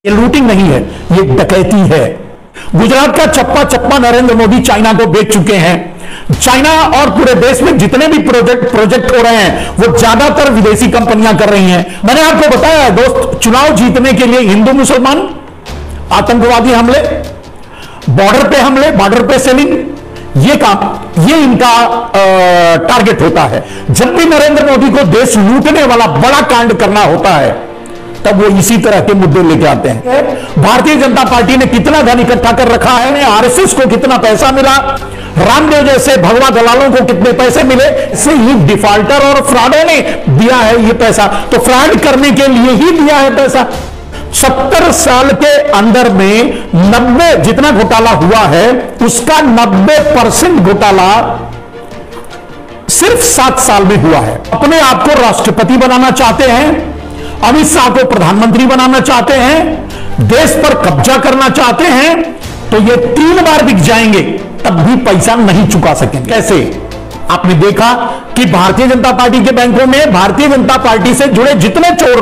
ये लूटिंग नहीं है, ये डकैती है। गुजरात का चप्पा चप्पा नरेंद्र मोदी चाइना को बेच चुके हैं। चाइना और पूरे देश में जितने भी प्रोजेक्ट हो रहे हैं वो ज्यादातर विदेशी कंपनियां कर रही हैं। मैंने आपको बताया है दोस्त, चुनाव जीतने के लिए हिंदू मुसलमान, आतंकवादी हमले, बॉर्डर पे सेलिंग, ये काम, ये इनका टारगेट होता है। जब भी नरेंद्र मोदी को देश लूटने वाला बड़ा कांड करना होता है तब वो इसी तरह के मुद्दे लेके आते हैं। भारतीय जनता पार्टी ने कितना धन इकट्ठा कर रखा है, आरएसएस को कितना पैसा मिला, रामदेव जैसे भगवा दलालों को कितने पैसे मिले, इससे ही डिफॉल्टर और फ्रॉडों ने दिया है ये पैसा। तो फ्रॉड करने के लिए ही दिया है पैसा। 70 साल के अंदर में 90 जितना घोटाला हुआ है उसका 90% घोटाला सिर्फ 7 साल में हुआ है। अपने आप को राष्ट्रपति बनाना चाहते हैं, अमित शाह को प्रधानमंत्री बनाना चाहते हैं, देश पर कब्जा करना चाहते हैं, तो ये 3 बार बिक जाएंगे तब भी पैसा नहीं चुका सकेंगे। कैसे? आपने देखा कि भारतीय जनता पार्टी के बैंकों में, भारतीय जनता पार्टी से जुड़े जितने चोर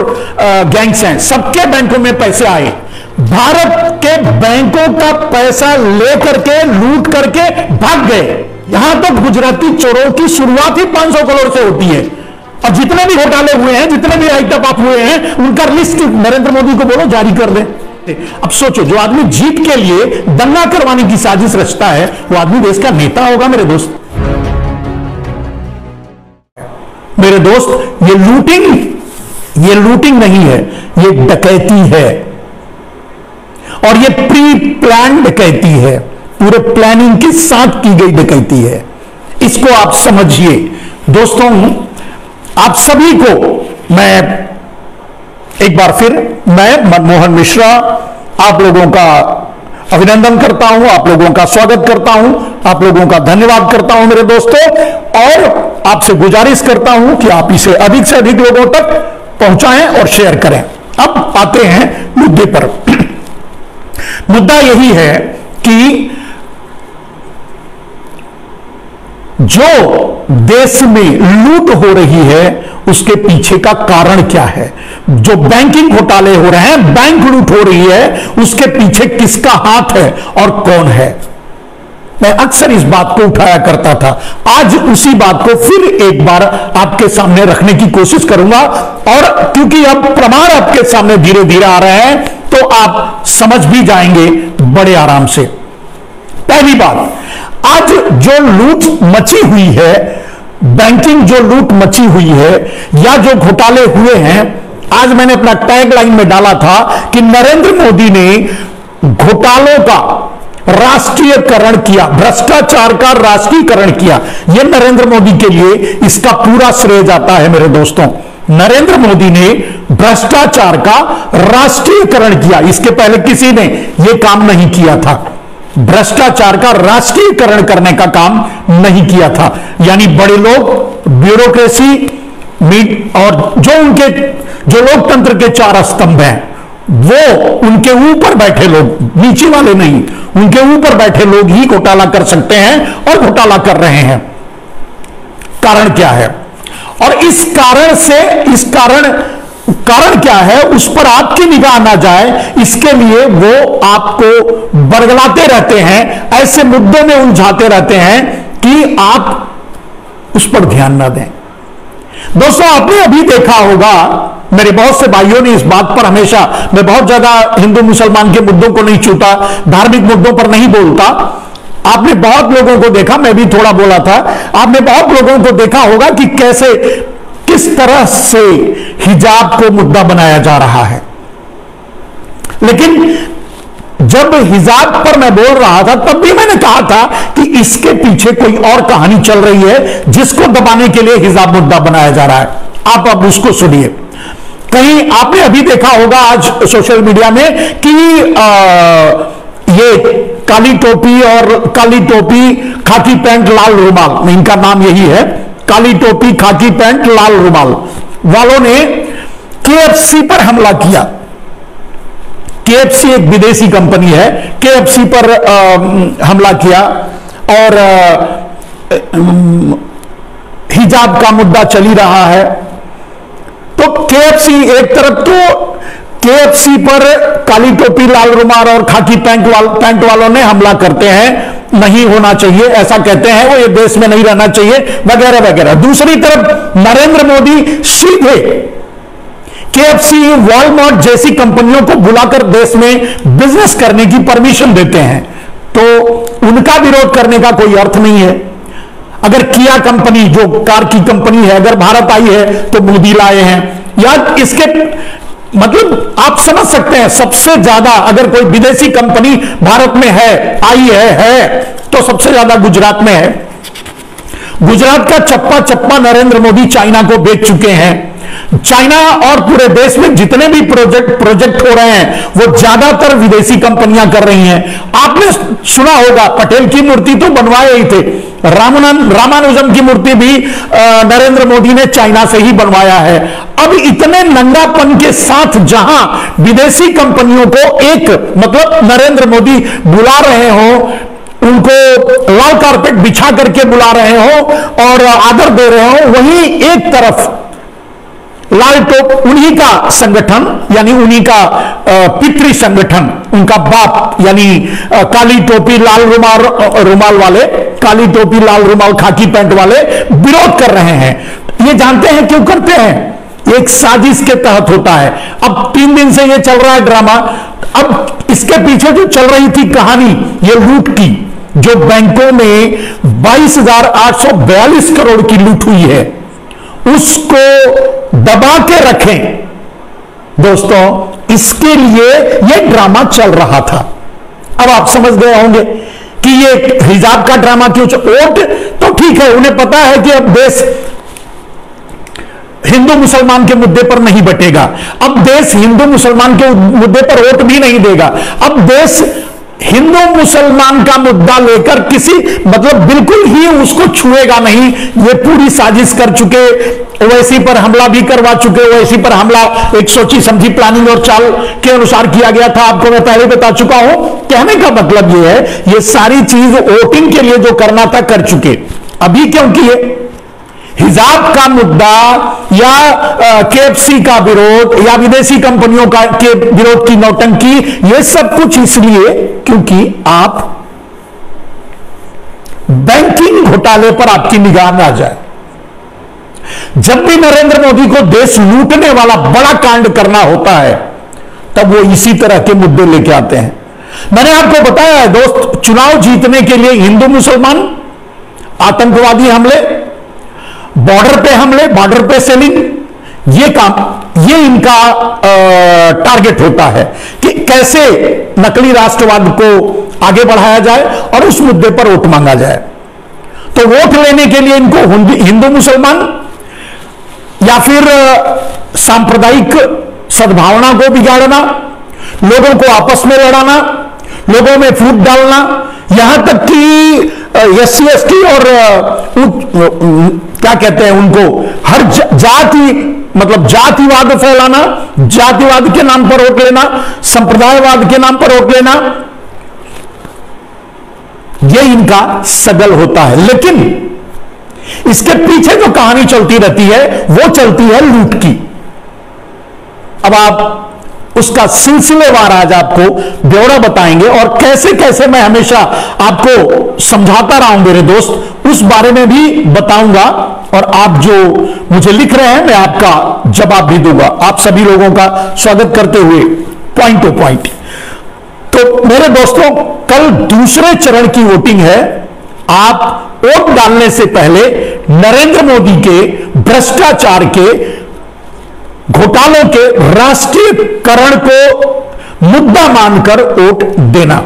गैंग्स हैं सबके बैंकों में पैसे आए। भारत के बैंकों का पैसा लेकर के लूट करके भाग गए। यहां तो गुजराती चोरों की शुरुआत ही 500 करोड़ से होती है और जितने भी घोटाले हुए हैं, जितने भी हाईटअप अप हुए हैं, उनका लिस्ट नरेंद्र मोदी को बोलो जारी कर दे। अब सोचो, जो आदमी जीत के लिए दंगा करवाने की साजिश रचता है वो आदमी देश का नेता होगा? मेरे दोस्त, ये लूटिंग नहीं है, ये डकैती है। और ये प्री प्लान डकैती है, पूरे प्लानिंग के साथ की गई डकैती है। इसको आप समझिए। दोस्तों, आप सभी को मैं एक बार फिर मनमोहन मिश्रा आप लोगों का अभिनंदन करता हूं, आप लोगों का स्वागत करता हूं, आप लोगों का धन्यवाद करता हूं मेरे दोस्तों, और आपसे गुजारिश करता हूं कि आप इसे अधिक से अधिक लोगों तक पहुंचाएं और शेयर करें। अब आते हैं मुद्दे पर। मुद्दा यही है कि जो देश में लूट हो रही है उसके पीछे का कारण क्या है। जो बैंकिंग घोटाले हो रहे हैं, बैंक लूट हो रही है, उसके पीछे किसका हाथ है और कौन है। मैं अक्सर इस बात को उठाया करता था, आज उसी बात को फिर एक बार आपके सामने रखने की कोशिश करूंगा। और क्योंकि अब प्रमाण आपके सामने धीरे धीरे आ रहे हैं तो आप समझ भी जाएंगे बड़े आराम से। पहली बात, आज जो लूट मची हुई है, बैंकिंग जो लूट मची हुई है या जो घोटाले हुए हैं, आज मैंने अपना टैगलाइन में डाला था कि नरेंद्र मोदी ने घोटालों का राष्ट्रीयकरण किया, भ्रष्टाचार का राष्ट्रीयकरण किया। यह नरेंद्र मोदी के लिए इसका पूरा श्रेय जाता है मेरे दोस्तों। नरेंद्र मोदी ने भ्रष्टाचार का राष्ट्रीयकरण किया, इसके पहले किसी ने यह काम नहीं किया था। भ्रष्टाचार का राष्ट्रीयकरण करने का काम नहीं किया था, यानी बड़े लोग, ब्यूरोक्रेसी और जो लोकतंत्र के 4 स्तंभ हैं, वो उनके ऊपर बैठे लोग, नीचे वाले नहीं, उनके ऊपर बैठे लोग ही घोटाला कर सकते हैं और घोटाला कर रहे हैं। कारण क्या है? और इस कारण क्या है उस पर आपकी निगाह ना जाए, इसके लिए वो आपको बरगलाते रहते हैं, ऐसे मुद्दों में उलझाते रहते हैं कि आप उस पर ध्यान ना दें। दोस्तों, आपने अभी देखा होगा, मेरे बहुत से भाइयों ने इस बात पर हमेशा, मैं बहुत ज्यादा हिंदू मुसलमान के मुद्दों को नहीं छूता, धार्मिक मुद्दों पर नहीं बोलता। आपने बहुत लोगों को देखा, मैं भी थोड़ा बोला था, आपने बहुत लोगों को देखा होगा कि किस तरह से हिजाब को मुद्दा बनाया जा रहा है। लेकिन जब हिजाब पर मैं बोल रहा था तब भी मैंने कहा था कि इसके पीछे कोई और कहानी चल रही है जिसको दबाने के लिए हिजाब मुद्दा बनाया जा रहा है। आप अब उसको सुनिए। कहीं आपने अभी देखा होगा आज सोशल मीडिया में कि ये काली टोपी खाकी पैंट लाल रुमाल, इनका नाम यही है, काली टोपी खाकी पैंट लाल रुमाल वालों ने केएफसी पर हमला किया। केएफसी एक विदेशी कंपनी है, केएफसी पर हमला किया और हिजाब का मुद्दा चल ही रहा है। तो केएफसी एक तरफ तो केएफसी पर काली टोपी लाल रुमाल और खाकी पैंट वालों ने हमला करते हैं, नहीं होना चाहिए, ऐसा कहते हैं वो, ये देश में नहीं रहना चाहिए वगैरह वगैरह। दूसरी तरफ नरेंद्र मोदी सीधे केएफसी, वॉलमार्ट जैसी कंपनियों को बुलाकर देश में बिजनेस करने की परमिशन देते हैं, तो उनका विरोध करने का कोई अर्थ नहीं है। अगर किया कंपनी जो कार की कंपनी है अगर भारत आई है तो मोदी लाए हैं, या इसके मतलब आप समझ सकते हैं सबसे ज्यादा अगर कोई विदेशी कंपनी भारत में है, आई है तो सबसे ज्यादा गुजरात में है। गुजरात का चप्पा चप्पा नरेंद्र मोदी चाइना को बेच चुके हैं। चाइना और पूरे देश में जितने भी प्रोजेक्ट हो रहे हैं वो ज्यादातर विदेशी कंपनियां कर रही हैं। आपने सुना होगा पटेल की मूर्ति तो बनवाए ही थे, रामानुजम की मूर्ति भी नरेंद्र मोदी ने चाइना से ही बनवाया है। अब इतने नंगापन के साथ जहां विदेशी कंपनियों को एक मतलब नरेंद्र मोदी बुला रहे हो, उनको लाल कारपेट बिछा करके बुला रहे हो और आदर दे रहे हो, वहीं एक तरफ लाल टोप उन्हीं का संगठन यानी उन्हीं का पितृ संगठन, उनका बाप यानी काली टोपी लाल रुमाल वाले, काली टोपी लाल रुमाल खाकी पैंट वाले विरोध कर रहे हैं। ये जानते हैं क्यों करते हैं? एक साजिश के तहत होता है। अब 3 दिन से ये चल रहा है ड्रामा। अब इसके पीछे जो चल रही थी कहानी ये लूट की, जो बैंकों में 22,842 करोड़ की लूट हुई है, उसको दबा के रखें दोस्तों, इसके लिए यह ड्रामा चल रहा था। अब आप समझ गए होंगे कि ये हिजाब का ड्रामा क्यों वोट तो ठीक है, उन्हें पता है कि अब देश हिंदू मुसलमान के मुद्दे पर नहीं बटेगा, अब देश हिंदू मुसलमान के मुद्दे पर वोट भी नहीं देगा, अब देश हिंदू मुसलमान का मुद्दा लेकर किसी मतलब बिल्कुल ही उसको छुएगा नहीं। ये पूरी साजिश कर चुके, ओवैसी पर हमला भी करवा चुके। ओवैसी पर हमला एक सोची समझी प्लानिंग और चाल के अनुसार किया गया था, आपको मैं पहले बता चुका हूं। कहने का मतलब ये है ये सारी चीज वोटिंग के लिए जो करना था कर चुके। अभी क्योंकि ये हिजाब का मुद्दा या केएफसी का विरोध या विदेशी कंपनियों का के विरोध की नौटंकी, ये सब कुछ इसलिए क्योंकि आप बैंकिंग घोटाले पर आपकी निगाह में आ जाए। जब भी नरेंद्र मोदी को देश लूटने वाला बड़ा कांड करना होता है तब वो इसी तरह के मुद्दे लेके आते हैं। मैंने आपको बताया है दोस्त, चुनाव जीतने के लिए हिंदू मुसलमान, आतंकवादी हमले, बॉर्डर पे हमले, बॉर्डर पे सेलिंग, ये काम ये इनका टारगेट होता है कि कैसे नकली राष्ट्रवाद को आगे बढ़ाया जाए और उस मुद्दे पर वोट मांगा जाए। तो वोट लेने के लिए इनको हिंदू मुसलमान या फिर सांप्रदायिक सद्भावना को बिगाड़ना, लोगों को आपस में लड़ाना, लोगों में फूट डालना, यहां तक कि SC ST और क्या कहते हैं उनको हर जाति मतलब जातिवाद फैलाना, जातिवाद के नाम पर वोट लेना, संप्रदायवाद के नाम पर वोट लेना, यह इनका सगल होता है। लेकिन इसके पीछे जो कहानी चलती रहती है वो चलती है लूट की। अब आप उसका सिलसिलेवार आज आपको ब्यौरा बताएंगे और कैसे कैसे मैं हमेशा आपको समझाता रहा हूं मेरे दोस्त, उस बारे में भी बताऊंगा। और आप जो मुझे लिख रहे हैं मैं आपका जवाब भी दूंगा। आप सभी लोगों का स्वागत करते हुए पॉइंट टू पॉइंट। तो मेरे दोस्तों, कल दूसरे चरण की वोटिंग है। आप वोट डालने से पहले नरेंद्र मोदी के भ्रष्टाचार के घोटालों के राष्ट्रीयकरण को मुद्दा मानकर वोट देना।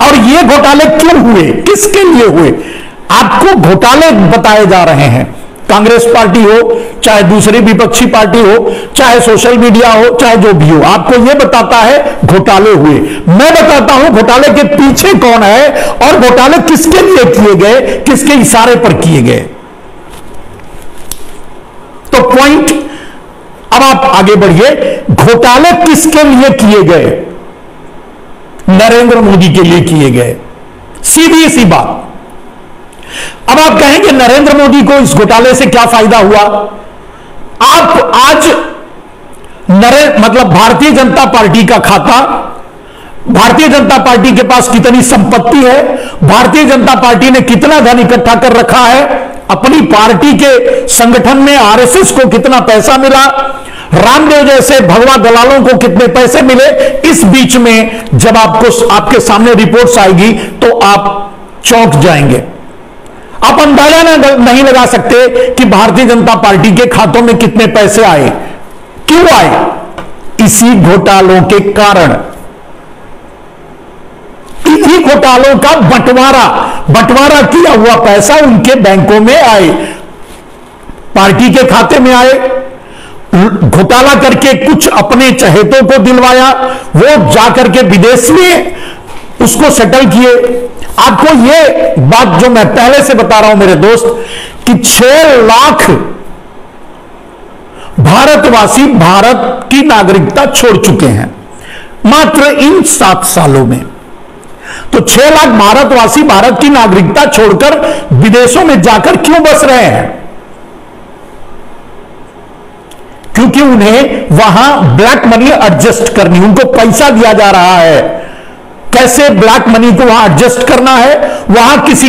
और ये घोटाले क्यों हुए, किसके लिए हुए, आपको घोटाले बताए जा रहे हैं। कांग्रेस पार्टी हो, चाहे दूसरी विपक्षी पार्टी हो, चाहे सोशल मीडिया हो, चाहे जो भी हो, आपको यह बताता है घोटाले हुए। मैं बताता हूं घोटाले के पीछे कौन है और घोटाले किसके लिए किए गए, किसके इशारे पर किए गए। तो पॉइंट, अब आप आगे बढ़िए। घोटाले किसके लिए किए गए? नरेंद्र मोदी के लिए किए गए, सीधी सी बात। अब आप कहेंगे नरेंद्र मोदी को इस घोटाले से क्या फायदा हुआ? आप आज मतलब भारतीय जनता पार्टी का खाता, भारतीय जनता पार्टी के पास कितनी संपत्ति है, भारतीय जनता पार्टी ने कितना धन इकट्ठा कर रखा है, अपनी पार्टी के संगठन में आरएसएस को कितना पैसा मिला, रामदेव जैसे भगवा दलालों को कितने पैसे मिले। इस बीच में जब आपके सामने रिपोर्ट्स आएगी तो आप चौंक जाएंगे। आप अंदाजा नहीं लगा सकते कि भारतीय जनता पार्टी के खातों में कितने पैसे आए। क्यों आए? इसी घोटालों के कारण। इन्हीं घोटालों का बंटवारा किया हुआ पैसा उनके बैंकों में आए, पार्टी के खाते में आए। घोटाला करके कुछ अपने चहेतों को दिलवाया, वो जाकर के विदेश में उसको सेटल किए। आपको ये बात जो मैं पहले से बता रहा हूं मेरे दोस्त, कि 6 लाख भारतवासी भारत की नागरिकता छोड़ चुके हैं मात्र इन 7 सालों में। तो 6 लाख भारतवासी भारत की नागरिकता छोड़कर विदेशों में जाकर क्यों बस रहे हैं? क्योंकि उन्हें वहां ब्लैक मनी एडजस्ट करनी, उनको पैसा दिया जा रहा है। कैसे ब्लैक मनी को वहां एडजस्ट करना है, वहां किसी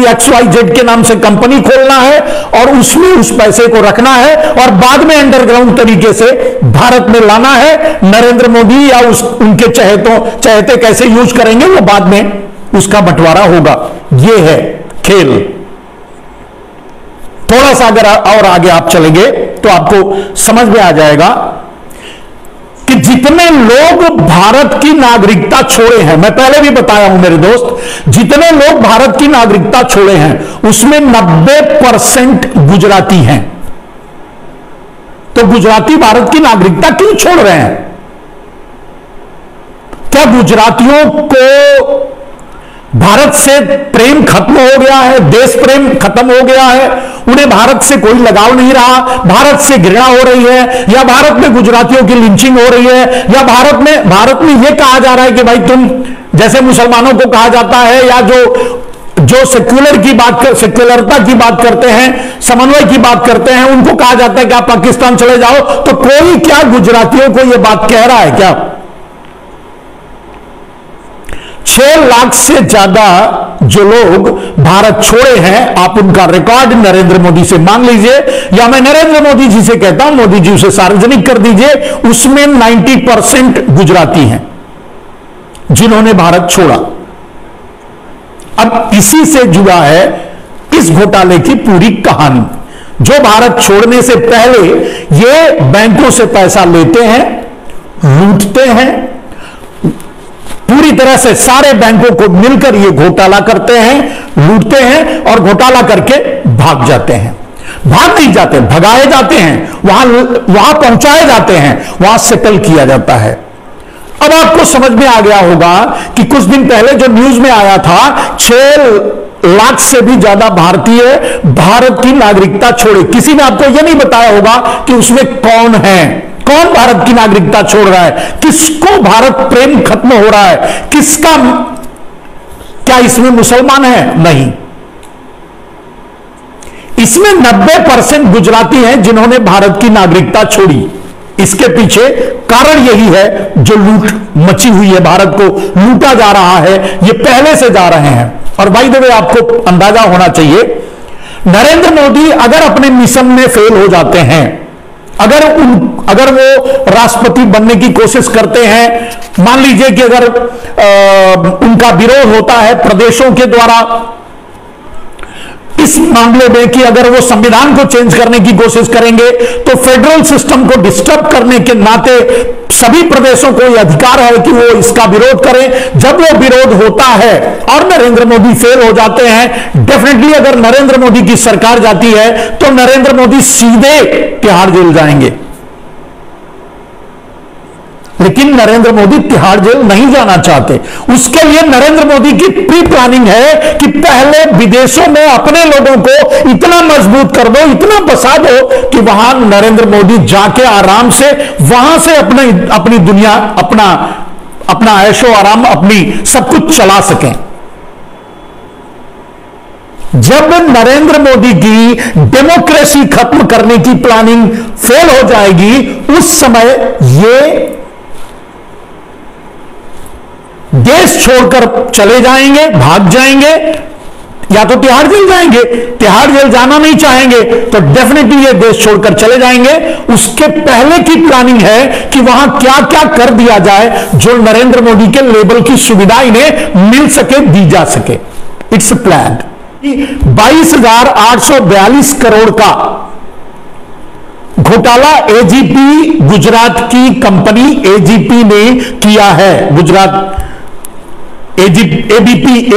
XYZ के नाम से कंपनी खोलना है और उसमें उस पैसे को रखना है और बाद में अंडरग्राउंड तरीके से भारत में लाना है। नरेंद्र मोदी या उनके चहेते कैसे यूज करेंगे वो बाद में उसका बंटवारा होगा। ये है खेल। थोड़ा सा अगर और आगे आप चलेंगे तो आपको समझ में आ जाएगा कि जितने लोग भारत की नागरिकता छोड़े हैं, मैं पहले भी बताया हूं मेरे दोस्त, जितने लोग भारत की नागरिकता छोड़े हैं उसमें 90% गुजराती हैं। तो गुजराती भारत की नागरिकता क्यों छोड़ रहे हैं? क्या गुजरातियों को भारत से प्रेम खत्म हो गया है, देश प्रेम खत्म हो गया है, उन्हें भारत से कोई लगाव नहीं रहा, भारत से घृणा हो रही है, या भारत में गुजरातियों की लिंचिंग हो रही है, या भारत में यह कहा जा रहा है कि भाई तुम, जैसे मुसलमानों को कहा जाता है, या जो सेक्युलरता की बात करते हैं, समन्वय की बात करते हैं, उनको कहा जाता है कि आप पाकिस्तान चले जाओ। तो कोई क्या गुजरातियों को यह बात कह रहा है क्या? 6 लाख से ज्यादा जो लोग भारत छोड़े हैं, आप उनका रिकॉर्ड नरेंद्र मोदी से मांग लीजिए, या मैं नरेंद्र मोदी जी से कहता हूं, मोदी जी उसे सार्वजनिक कर दीजिए। उसमें 90% गुजराती हैं जिन्होंने भारत छोड़ा। अब इसी से जुड़ा है इस घोटाले की पूरी कहानी। जो भारत छोड़ने से पहले ये बैंकों से पैसा लेते हैं, लूटते हैं, पूरी तरह से सारे बैंकों को मिलकर ये घोटाला करते हैं, लूटते हैं और घोटाला करके भाग जाते हैं। भाग नहीं जाते, भगाए जाते हैं, वहां पहुंचाए जाते हैं, वहां सेटल किया जाता है। अब आपको समझ में आ गया होगा कि कुछ दिन पहले जो न्यूज में आया था, 6 लाख से भी ज्यादा भारतीय भारत की नागरिकता छोड़े। किसी ने आपको यह नहीं बताया होगा कि उसमें कौन है, कौन भारत की नागरिकता छोड़ रहा है, किसको भारत प्रेम खत्म हो रहा है, किसका, क्या इसमें मुसलमान है? नहीं, इसमें 90% गुजराती हैं जिन्होंने भारत की नागरिकता छोड़ी। इसके पीछे कारण यही है, जो लूट मची हुई है, भारत को लूटा जा रहा है, ये पहले से जा रहे हैं। और भाई देखो, आपको अंदाजा होना चाहिए, नरेंद्र मोदी अगर अपने मिशन में फेल हो जाते हैं, अगर वो राष्ट्रपति बनने की कोशिश करते हैं, मान लीजिए कि अगर उनका विरोध होता है प्रदेशों के द्वारा इस मामले में, कि अगर वो संविधान को चेंज करने की कोशिश करेंगे तो फेडरल सिस्टम को डिस्टर्ब करने के नाते सभी प्रदेशों को यह अधिकार है कि वो इसका विरोध करें। जब वो विरोध होता है और नरेंद्र मोदी फेल हो जाते हैं, डेफिनेटली अगर नरेंद्र मोदी की सरकार जाती है तो नरेंद्र मोदी सीधे तिहाड़ जेल जाएंगे। लेकिन नरेंद्र मोदी तिहाड़ जेल नहीं जाना चाहते। उसके लिए नरेंद्र मोदी की प्री प्लानिंग है कि पहले विदेशों में अपने लोगों को इतना मजबूत कर दो, इतना बसा दो कि वहां नरेंद्र मोदी जाके आराम से वहां से अपनी दुनिया, अपना ऐशो आराम, अपनी सब कुछ चला सकें। जब नरेंद्र मोदी की डेमोक्रेसी खत्म करने की प्लानिंग फेल हो जाएगी, उस समय ये देश छोड़कर चले जाएंगे, भाग जाएंगे, या तो तिहाड़ जेल जाएंगे। तिहाड़ जेल जाना नहीं चाहेंगे तो डेफिनेटली ये देश छोड़कर चले जाएंगे। उसके पहले की प्लानिंग है कि वहां क्या क्या कर दिया जाए जो नरेंद्र मोदी के लेवल की सुविधा इन्हें मिल सके, दी जा सके। It's plan. 22,842 करोड़ का घोटाला एजीपी गुजरात की कंपनी एजीपी ने किया है। गुजरात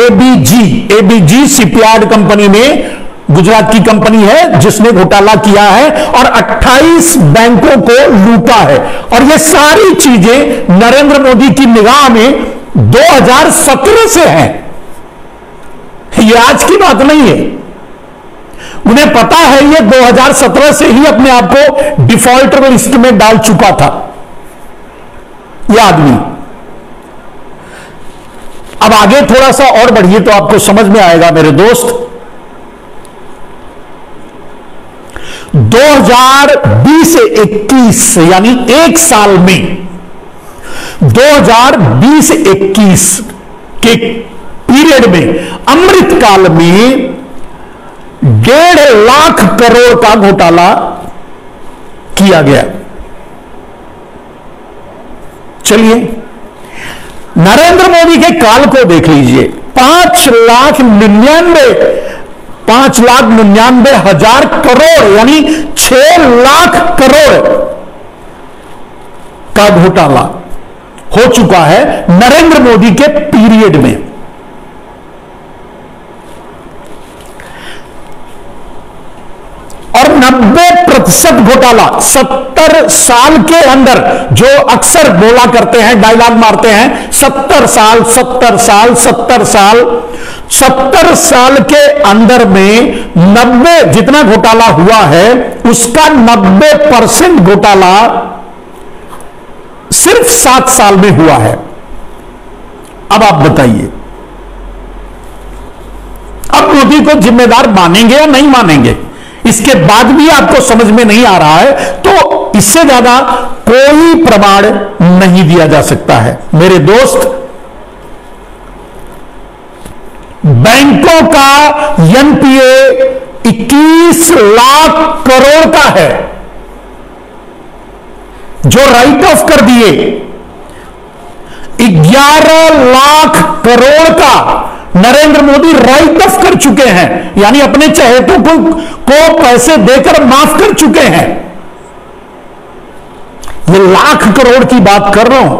एबीजी शिपयार्ड कंपनी में, गुजरात की कंपनी है जिसने घोटाला किया है और 28 बैंकों को लूटा है। और ये सारी चीजें नरेंद्र मोदी की निगाह में 2017 से है, ये आज की बात नहीं है। उन्हें पता है ये 2017 से ही अपने आप को डिफॉल्टर लिस्ट में डाल चुका था यह आदमी। अब आगे थोड़ा सा और बढ़िए तो आपको समझ में आएगा मेरे दोस्त। 2020-21 यानी एक साल में 2020-21 के पीरियड में, अमृतकाल में 1.5 लाख करोड़ का घोटाला किया गया। चलिए नरेंद्र मोदी के काल को देख लीजिए। 5,99,000 करोड़ यानी 6 लाख करोड़ का घोटाला हो चुका है नरेंद्र मोदी के पीरियड में। और 90% घोटाला 70 साल के अंदर, जो अक्सर बोला करते हैं, डायलॉग मारते हैं 70 साल 70 साल 70 साल, 70 साल के अंदर में 90 जितना घोटाला हुआ है उसका 90% घोटाला सिर्फ 7 साल में हुआ है। अब आप बताइए, अब मोदी को जिम्मेदार मानेंगे या नहीं मानेंगे? इसके बाद भी आपको समझ में नहीं आ रहा है तो इससे ज्यादा कोई प्रमाण नहीं दिया जा सकता है। मेरे दोस्त, बैंकों का एनपीए 21 लाख करोड़ का है जो राइट ऑफ कर दिए। 11 लाख करोड़ का नरेंद्र मोदी राइट ऑफ कर चुके हैं, यानी अपने चहेतों को पैसे देकर माफ कर चुके हैं। ये लाख करोड़ की बात कर रहा हूं।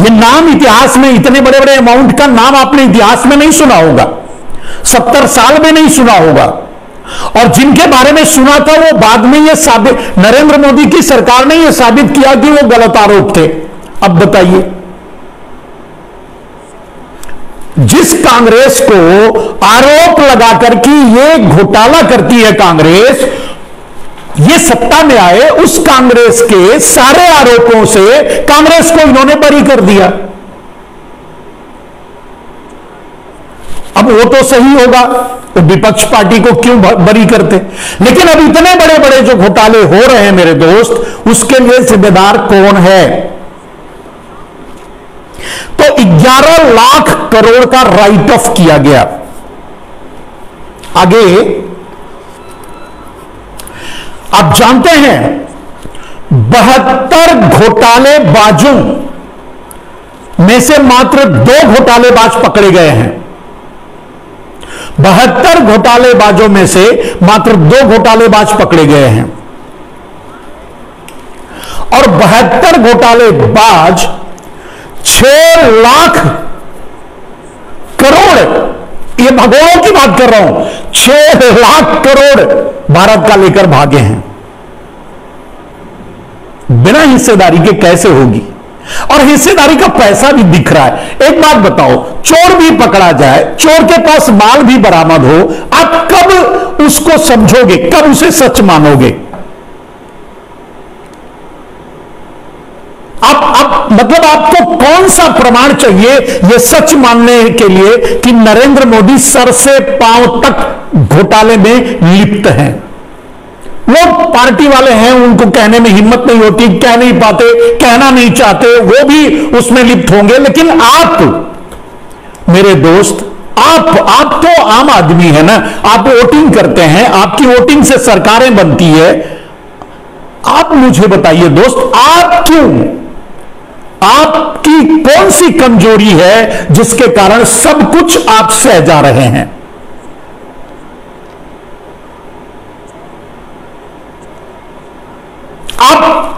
ये नाम इतिहास में, इतने बड़े बड़े अमाउंट का नाम आपने इतिहास में नहीं सुना होगा, 70 साल में नहीं सुना होगा। और जिनके बारे में सुना था वो बाद में ये साबित, नरेंद्र मोदी की सरकार ने ये साबित किया कि वो गलत आरोप थे। अब बताइए, जिस कांग्रेस को आरोप लगाकर कि ये घोटाला करती है कांग्रेस, ये सत्ता में आए, उस कांग्रेस के सारे आरोपों से कांग्रेस को इन्होंने बरी कर दिया। अब वो तो सही होगा, तो विपक्ष पार्टी को क्यों बरी करते? लेकिन अब इतने बड़े बड़े जो घोटाले हो रहे हैं मेरे दोस्त, उसके लिए जिम्मेदार कौन है? तो 11 लाख करोड़ का राइट ऑफ किया गया। आगे आप जानते हैं 72 घोटालेबाजों में से मात्र 2 घोटालेबाज पकड़े गए हैं। 72 घोटालेबाजों में से मात्र 2 घोटालेबाज पकड़े गए हैं। और 72 घोटालेबाज 6 लाख करोड़, ये भगोड़ों की बात कर रहा हूं, 6 लाख करोड़ भारत का लेकर भागे हैं। बिना हिस्सेदारी के कैसे होगी? और हिस्सेदारी का पैसा भी दिख रहा है। एक बात बताओ, चोर भी पकड़ा जाए, चोर के पास माल भी बरामद हो, आप कब उसको समझोगे, कब उसे सच मानोगे? अब मतलब आपको कौन सा प्रमाण चाहिए यह सच मानने के लिए कि नरेंद्र मोदी सर से पांव तक घोटाले में लिप्त हैं? वो पार्टी वाले हैं, उनको कहने में हिम्मत नहीं होती, कह नहीं पाते, कहना नहीं चाहते, वो भी उसमें लिप्त होंगे। लेकिन आप मेरे दोस्त, आप तो आम आदमी है ना, आप वोटिंग करते हैं, आपकी वोटिंग से सरकारें बनती है। आप मुझे बताइए दोस्त, आप क्यों, आपकी कौन सी कमजोरी है जिसके कारण सब कुछ आप सह जा रहे हैं?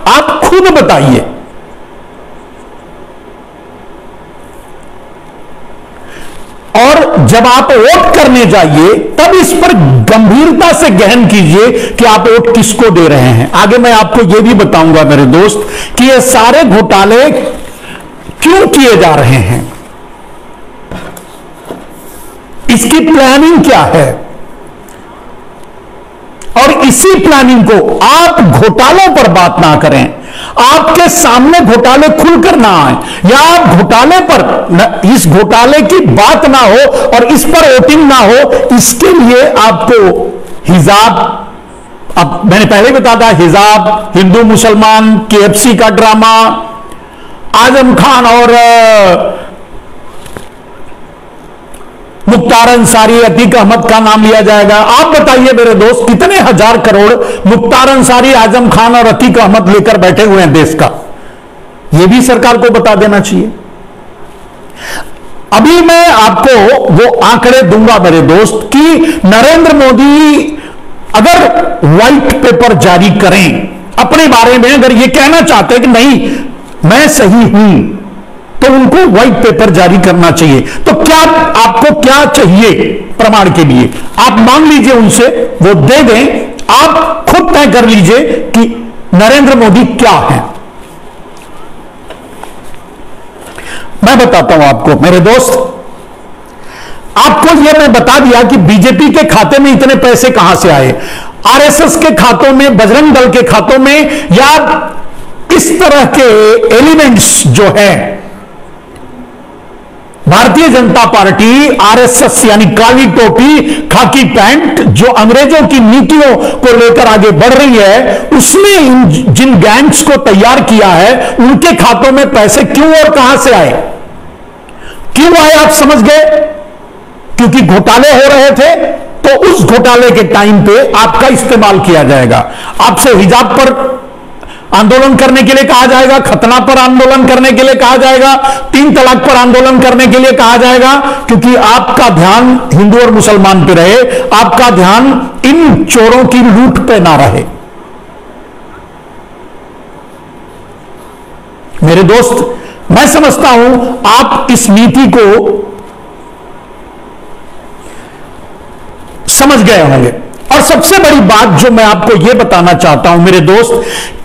आप खुद बताइए। और जब आप वोट करने जाइए तब इस पर गंभीरता से गहन कीजिए कि आप वोट किसको दे रहे हैं। आगे मैं आपको यह भी बताऊंगा मेरे दोस्त कि ये सारे घोटाले क्यों किए जा रहे हैं, इसकी प्लानिंग क्या है, और इसी प्लानिंग को आप घोटालों पर बात ना करें, आपके सामने घोटाले खुलकर ना आए, या आप घोटाले पर इस घोटाले की बात ना हो और इस पर वोटिंग ना हो, इसके लिए आपको हिजाब, अब मैंने पहले बता था, हिजाब, हिंदू मुसलमान, KFC का ड्रामा, आजम खान और मुख्तार अंसारी, अतीक अहमद का नाम लिया जाएगा। आप बताइए मेरे दोस्त, कितने हजार करोड़ मुख्तार अंसारी, आजम खान और अतीक अहमद लेकर बैठे हुए हैं देश का? यह भी सरकार को बता देना चाहिए। अभी मैं आपको वो आंकड़े दूंगा मेरे दोस्त कि नरेंद्र मोदी अगर व्हाइट पेपर जारी करें अपने बारे में, अगर ये कहना चाहते हैं कि नहीं मैं सही हूं, तो उनको व्हाइट पेपर जारी करना चाहिए। तो क्या आपको क्या चाहिए प्रमाण के लिए? आप मांग लीजिए उनसे, वो दे दें, आप खुद तय कर लीजिए कि नरेंद्र मोदी क्या है। मैं बताता हूं आपको मेरे दोस्त, आपको यह मैं बता दिया कि बीजेपी के खाते में इतने पैसे कहां से आए, RSS के खातों में, बजरंग दल के खातों में, या इस तरह के एलिमेंट्स जो है भारतीय जनता पार्टी, RSS यानी काली टोपी, खाकी पैंट, जो अंग्रेजों की नीतियों को लेकर आगे बढ़ रही है, उसने जिन गैंग्स को तैयार किया है उनके खातों में पैसे क्यों और कहां से आए? क्यों आए आप समझ गए? क्योंकि घोटाले हो रहे थे, तो उस घोटाले के टाइम पे आपका इस्तेमाल किया जाएगा। आपसे हिजाब पर आंदोलन करने के लिए कहा जाएगा, खतना पर आंदोलन करने के लिए कहा जाएगा, 3 तलाक पर आंदोलन करने के लिए कहा जाएगा, क्योंकि आपका ध्यान हिंदू और मुसलमान पे रहे, आपका ध्यान इन चोरों की लूट पे ना रहे। मेरे दोस्त, मैं समझता हूं आप इस नीति को समझ गए होंगे। और सबसे बड़ी बात जो मैं आपको यह बताना चाहता हूं मेरे दोस्त,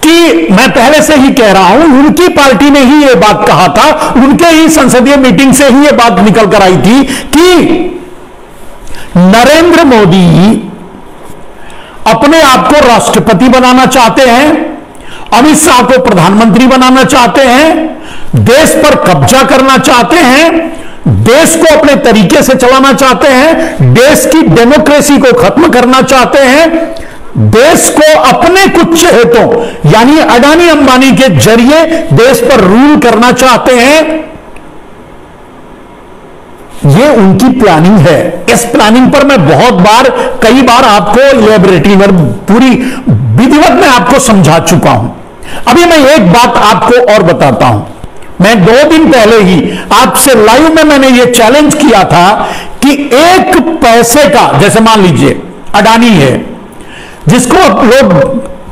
कि मैं पहले से ही कह रहा हूं, उनकी पार्टी ने ही यह बात कहा था, उनके ही संसदीय मीटिंग से ही यह बात निकल कर आई थी कि नरेंद्र मोदी अपने आप को राष्ट्रपति बनाना चाहते हैं, अमित शाह को प्रधानमंत्री बनाना चाहते हैं, देश पर कब्जा करना चाहते हैं, देश को अपने तरीके से चलाना चाहते हैं, देश की डेमोक्रेसी को खत्म करना चाहते हैं, देश को अपने कुछ चहेतों यानी अडानी अंबानी के जरिए देश पर रूल करना चाहते हैं। यह उनकी प्लानिंग है। इस प्लानिंग पर मैं कई बार आपको इलेबरेटली पूरी विधिवत में आपको समझा चुका हूं। अभी मैं एक बात आपको और बताता हूं। मैं 2 दिन पहले ही आपसे लाइव में मैंने यह चैलेंज किया था कि 1 पैसे का, जैसे मान लीजिए अडानी है, जिसको लोग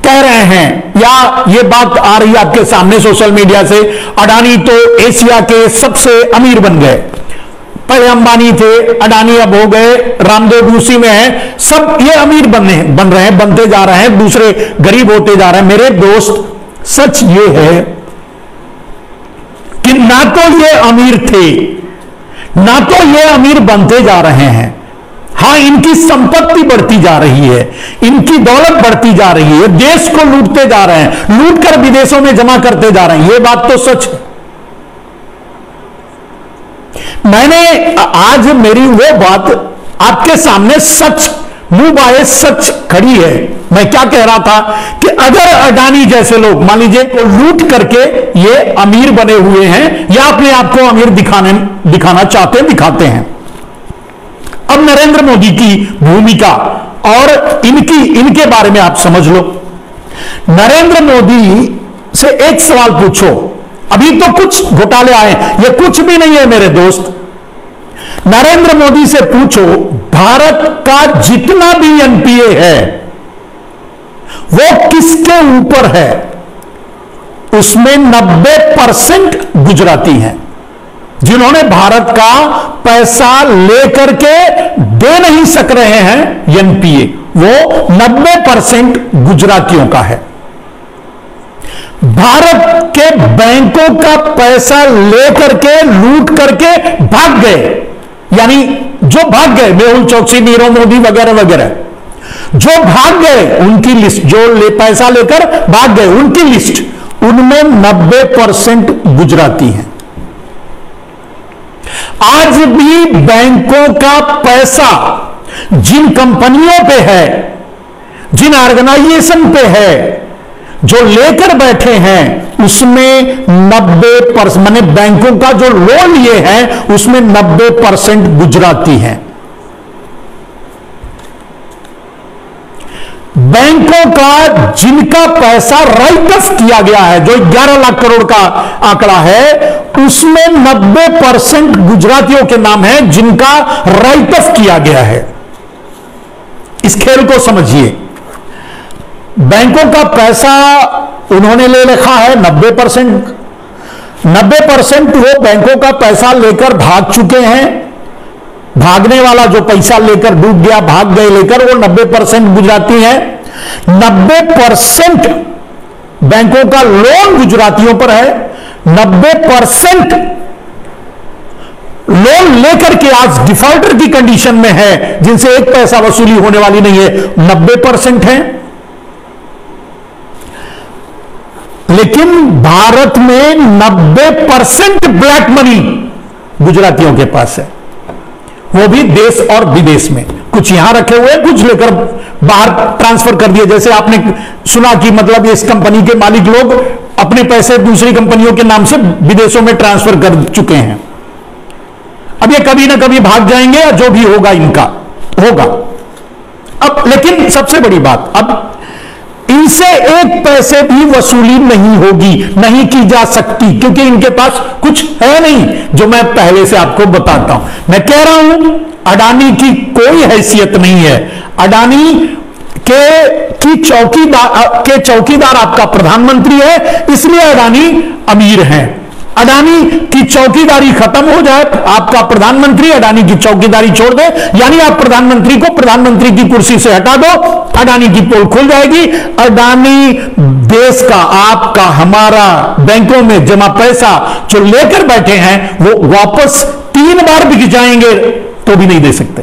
कह रहे हैं, या ये बात आ रही है आपके सामने सोशल मीडिया से, अडानी तो एशिया के सबसे अमीर बन गए, पहले अंबानी थे, अडानी अब हो गए, रामदेव उसी में है, सब ये अमीर बन रहे हैं, बनते जा रहे हैं, दूसरे गरीब होते जा रहे हैं। मेरे दोस्त, सच ये है कि ना तो ये अमीर थे, ना तो ये अमीर बनते जा रहे हैं। हां, इनकी संपत्ति बढ़ती जा रही है, इनकी दौलत बढ़ती जा रही है, देश को लूटते जा रहे हैं, लूट कर विदेशों में जमा करते जा रहे हैं। यह बात तो सच है। मैंने आज मेरी वो बात आपके सामने सच, मुंह बाए सच खड़ी है। मैं क्या कह रहा था कि अगर अडानी जैसे लोग मान लीजिए लूट करके ये अमीर बने हुए हैं या अपने आप को अमीर दिखाना चाहते हैं, दिखाते हैं। अब नरेंद्र मोदी की भूमिका और इनके बारे में आप समझ लो। नरेंद्र मोदी से एक सवाल पूछो, अभी तो कुछ घोटाले आए, ये कुछ भी नहीं है मेरे दोस्त। नरेंद्र मोदी से पूछो, भारत का जितना भी एनपीए है वो किसके ऊपर है? उसमें 90% गुजराती हैं, जिन्होंने भारत का पैसा लेकर के दे नहीं सक रहे हैं एनपीए, वो 90% गुजरातियों का है। भारत के बैंकों का पैसा लेकर के लूट करके भाग गए, यानी जो भाग गए, मेहुल चोकसी, नीरव मोदी वगैरह वगैरह, जो भाग गए उनकी लिस्ट, जो पैसा लेकर भाग गए उनकी लिस्ट, उनमें 90% गुजराती हैं। आज भी बैंकों का पैसा जिन कंपनियों पे है, जिन ऑर्गेनाइजेशन पे है, जो लेकर बैठे हैं, उसमें 90% माने बैंकों का जो लोन लिए हैं उसमें 90% गुजराती हैं। बैंकों का जिनका पैसा राइट ऑफ किया गया है, जो 11 लाख करोड़ का आंकड़ा है, उसमें 90% गुजरातियों के नाम है जिनका राइट ऑफ किया गया है। इस खेल को समझिए। बैंकों का पैसा उन्होंने ले रखा है 90%। 90% वो बैंकों का पैसा लेकर भाग चुके हैं। भागने वाला जो पैसा लेकर डूब गया, भाग गए लेकर, वो 90% गुजराती है। 90% बैंकों का लोन गुजरातियों पर है। 90% लोन लेकर के आज डिफॉल्टर की कंडीशन में है, जिनसे एक पैसा वसूली होने वाली नहीं है, 90% है। लेकिन भारत में 90% ब्लैक मनी गुजरातियों के पास है, वो भी देश और विदेश में। कुछ यहां रखे हुए, कुछ लेकर बाहर ट्रांसफर कर दिए। जैसे आपने सुना कि मतलब इस कंपनी के मालिक लोग अपने पैसे दूसरी कंपनियों के नाम से विदेशों में ट्रांसफर कर चुके हैं। अब ये कभी ना कभी भाग जाएंगे, या जो भी होगा इनका होगा। अब लेकिन सबसे बड़ी बात, अब इनसे एक पैसे भी वसूली नहीं होगी, नहीं की जा सकती, क्योंकि इनके पास कुछ है नहीं, जो मैं पहले से आपको बताता हूं। मैं कह रहा हूं अडानी की कोई हैसियत नहीं है। अडानी के चौकीदार आपका प्रधानमंत्री है, इसलिए अडानी अमीर हैं। अडानी की चौकीदारी खत्म हो जाए, आपका प्रधानमंत्री अडानी की चौकीदारी छोड़ दे, यानी आप प्रधानमंत्री को प्रधानमंत्री की कुर्सी से हटा दो, अडानी की पोल खुल जाएगी। अडानी देश का, आपका, हमारा बैंकों में जमा पैसा जो लेकर बैठे हैं, वो वापस 3 बार बिक जाएंगे तो भी नहीं दे सकते।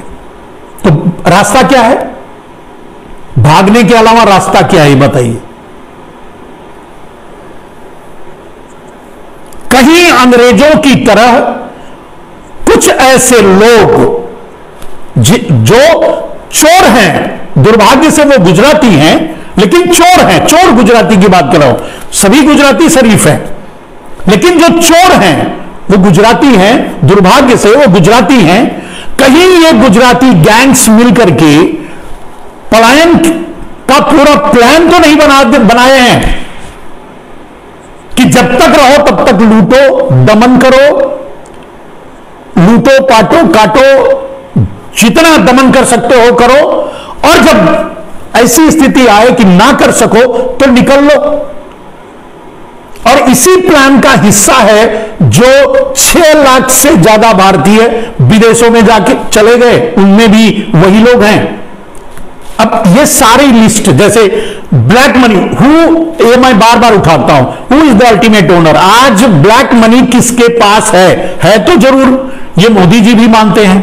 तो रास्ता क्या है? भागने के अलावा रास्ता क्या है बताइए? कहीं अंग्रेजों की तरह कुछ ऐसे लोग जो चोर हैं, दुर्भाग्य से वो गुजराती हैं, लेकिन चोर हैं, चोर गुजराती की बात कर रहा हूं। सभी गुजराती शरीफ हैं, लेकिन जो चोर हैं वो गुजराती हैं, दुर्भाग्य से वो गुजराती हैं। कहीं ये गुजराती गैंग्स मिलकर के पलायन का पूरा प्लान तो नहीं बनाए हैं कि जब तक रहो तब तक लूटो, दमन करो, लूटो, पाटो, काटो, जितना दमन कर सकते हो करो, और जब ऐसी स्थिति आए कि ना कर सको तो निकल लो। और इसी प्लान का हिस्सा है जो 6 लाख से ज्यादा भारतीय विदेशों में जाके चले गए, उनमें भी वही लोग हैं। अब ये सारी लिस्ट, जैसे ब्लैक मनी, ये मैं बार बार उठाता हूं, who is the ultimate owner? आज ब्लैक मनी किसके पास है तो जरूर ये मोदी जी भी मानते हैं।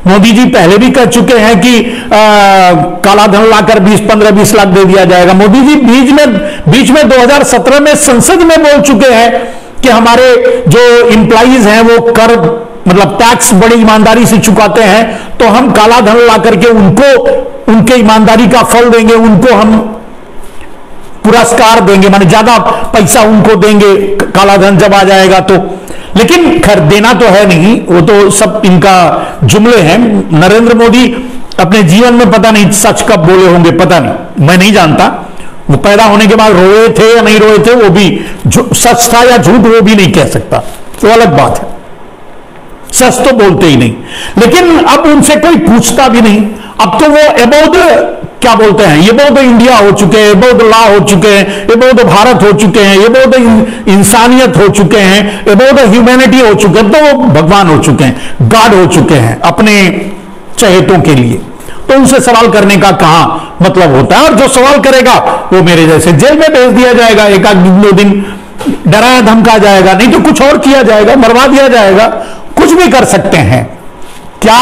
मोदी जी पहले भी कह चुके हैं कि काला धन लाकर 15-20 लाख दे दिया जाएगा। मोदी जी बीच में 2017 में संसद में बोल चुके हैं कि हमारे जो इंप्लॉइज हैं वो कर मतलब टैक्स बड़ी ईमानदारी से चुकाते हैं, तो हम काला धन ला करके उनको उनके ईमानदारी का फल देंगे, उनको हम पुरस्कार देंगे, माने ज्यादा पैसा उनको देंगे काला धन जब आ जाएगा तो। लेकिन खैर देना तो है नहीं, वो तो सब इनका जुमले हैं। नरेंद्र मोदी अपने जीवन में पता नहीं सच कब बोले होंगे, पता नहीं, मैं नहीं जानता। वो पैदा होने के बाद रोए थे या नहीं रोए थे, वो भी सच था या झूठ वो भी नहीं कह सकता, तो अलग बात है। सच तो बोलते ही नहीं, लेकिन अब उनसे कोई पूछता भी नहीं। अब तो वो अबाउट क्या बोलते हैं, ये बहुत इंडिया हो चुके हैं, बहुत लॉ हो चुके हैं, ये बहुत भारत हो चुके हैं, ये बहुत इंसानियत हो चुके हैं, ये बहुत ह्यूमैनिटी हो चुके हैं, तो वो भगवान हो चुके हैं, गॉड हो चुके हैं अपने चहेतों के लिए। तो उनसे सवाल करने का कहां मतलब होता है, और जो सवाल करेगा वो मेरे जैसे जेल में भेज दिया जाएगा, एक आध 2 दिन डराया धमका जाएगा, नहीं तो कुछ और किया जाएगा, मरवा दिया जाएगा, कुछ भी कर सकते हैं। क्या